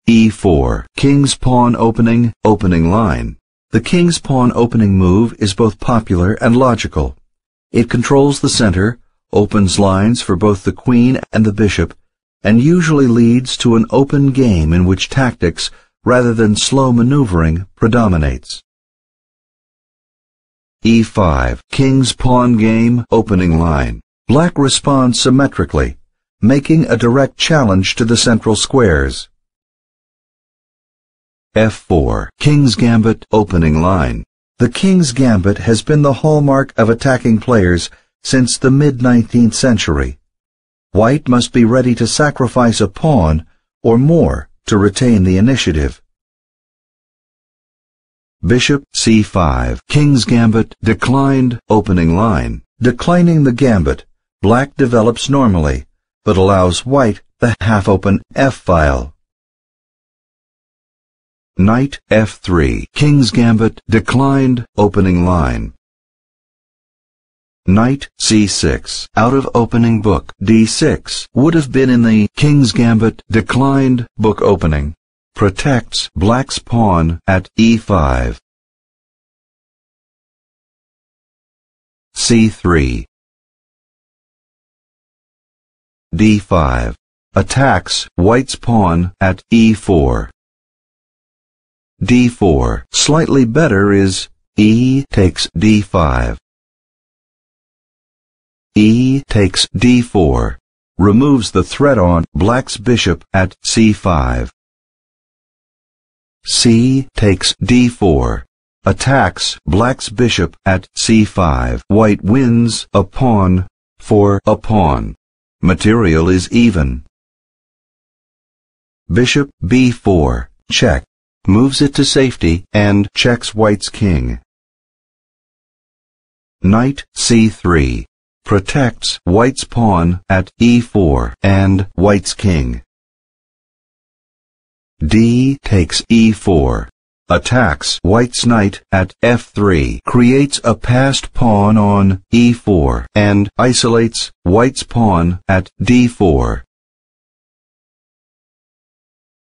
e4. King's pawn opening, opening line. The king's pawn opening move is both popular and logical. It controls the center, opens lines for both the queen and the bishop, and usually leads to an open game in which tactics, rather than slow maneuvering, predominates. e5. King's pawn game, opening line. Black responds symmetrically, making a direct challenge to the central squares. f4. King's Gambit, opening line. The King's Gambit has been the hallmark of attacking players since the mid-19th century. White must be ready to sacrifice a pawn or more to retain the initiative. Bishop c5. King's Gambit, declined, opening line. Declining the gambit, black develops normally, but allows white the half-open f-file. Knight f3. King's Gambit, declined, opening line. Knight c6. Out of opening book, d6 would have been in the King's Gambit, declined, book opening. Protects black's pawn at e5. c3. d5. Attacks white's pawn at e4. d4. Slightly better is e takes d5. e takes d4. Removes the threat on black's bishop at c5. c takes d4. Attacks black's bishop at c5. White wins a pawn for a pawn. Material is even. Bishop b4. Check. Moves it to safety and checks white's king. Knight c3. Protects white's pawn at e4 and white's king. d takes e4. Attacks white's knight at f3. Creates a passed pawn on e4 and isolates white's pawn at d4.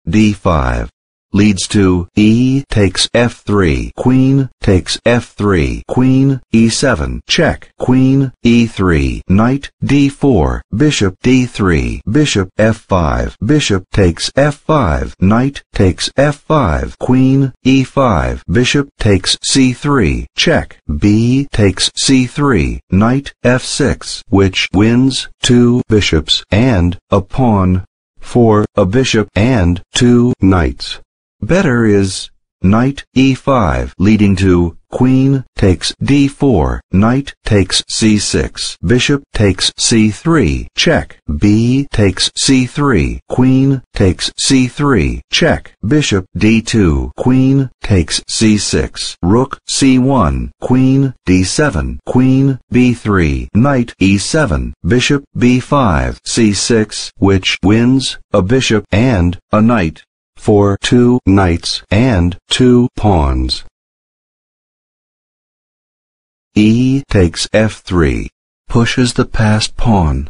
d5. Leads to e takes f3. Queen takes f3. Queen e7. Check. Queen e3. Knight d4. Bishop d3. Bishop f5. Bishop takes f5. Knight takes f5. Queen e5. Bishop takes c3. Check. B takes c3. Knight f6, which wins 2 bishops and a pawn for a bishop and 2 knights. Better is knight e5, leading to queen takes d4, knight takes c6, bishop takes c3, check, b takes c3, queen takes c3, check, bishop d2, queen takes c6, rook c1, queen d7, queen b3, knight e7, bishop b5, c6, which wins a bishop and a knight for 2 knights and 2 pawns. E takes f3, pushes the passed pawn.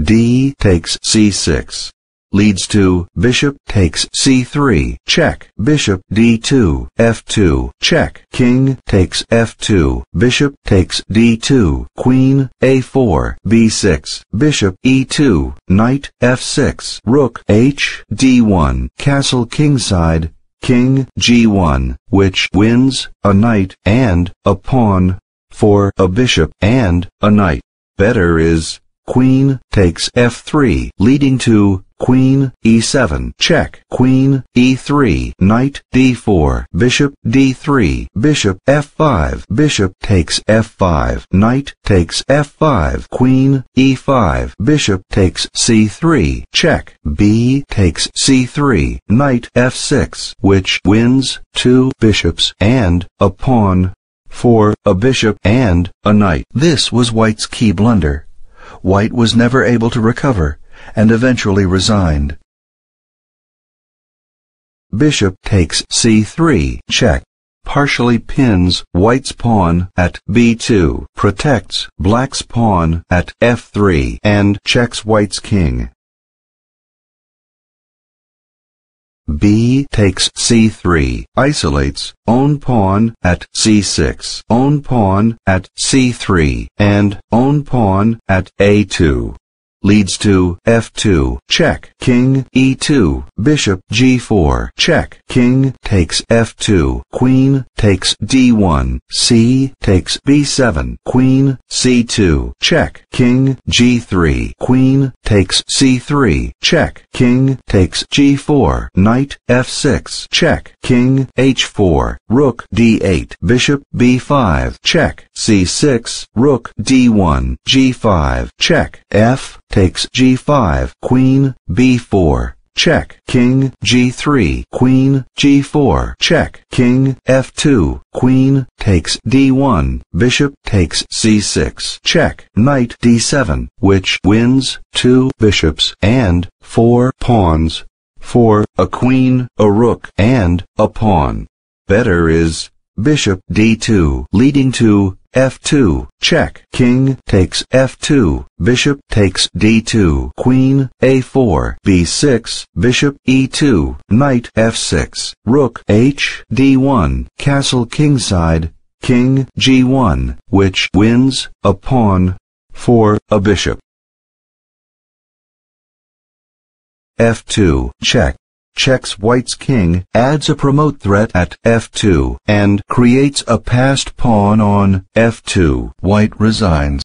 D takes c6, leads to bishop takes c3, check, bishop d2, f2, check, king takes f2, bishop takes d2, queen a4, b6, bishop e2, knight f6, rook h d1, castle kingside, king g1, which wins a knight and a pawn for a bishop and a knight. Better is queen takes f3, leading to queen e7, check, queen e3, knight d4, bishop d3, bishop f5, bishop takes f5, knight takes f5, queen e5, bishop takes c3, check, b takes c3, knight f6, which wins 2 bishops and a pawn for a bishop and a knight. This was white's key blunder. White was never able to recover and eventually resigned. Bishop takes c3, check, partially pins white's pawn at b2, protects black's pawn at f3, and checks white's king. B takes c3, isolates, own pawn at c6, own pawn at c3, and own pawn at a2. Leads to f2, check, king e2, bishop g4, check, king takes f2, queen takes d1, c takes b7, queen c2, check, king g3, queen takes c3, check, king takes g4, knight f6, check, king h4, rook d8, bishop b5, check, c6, rook d1, g5, check, f takes g5, queen b4, check, king g3, queen g4, check, king f2, queen takes d1, bishop takes c6, check, knight d7, which wins 2 bishops and 4 pawns, for a queen, a rook, and a pawn. Better is bishop d2, leading to f2, check, king takes f2, bishop takes d2, queen a4, b6, bishop e2, knight f6, rook h d1, castle kingside, king g1, which wins a pawn, for a bishop. f2, check. Checks white's king, adds a promote threat at f2, and creates a passed pawn on f2. White resigns.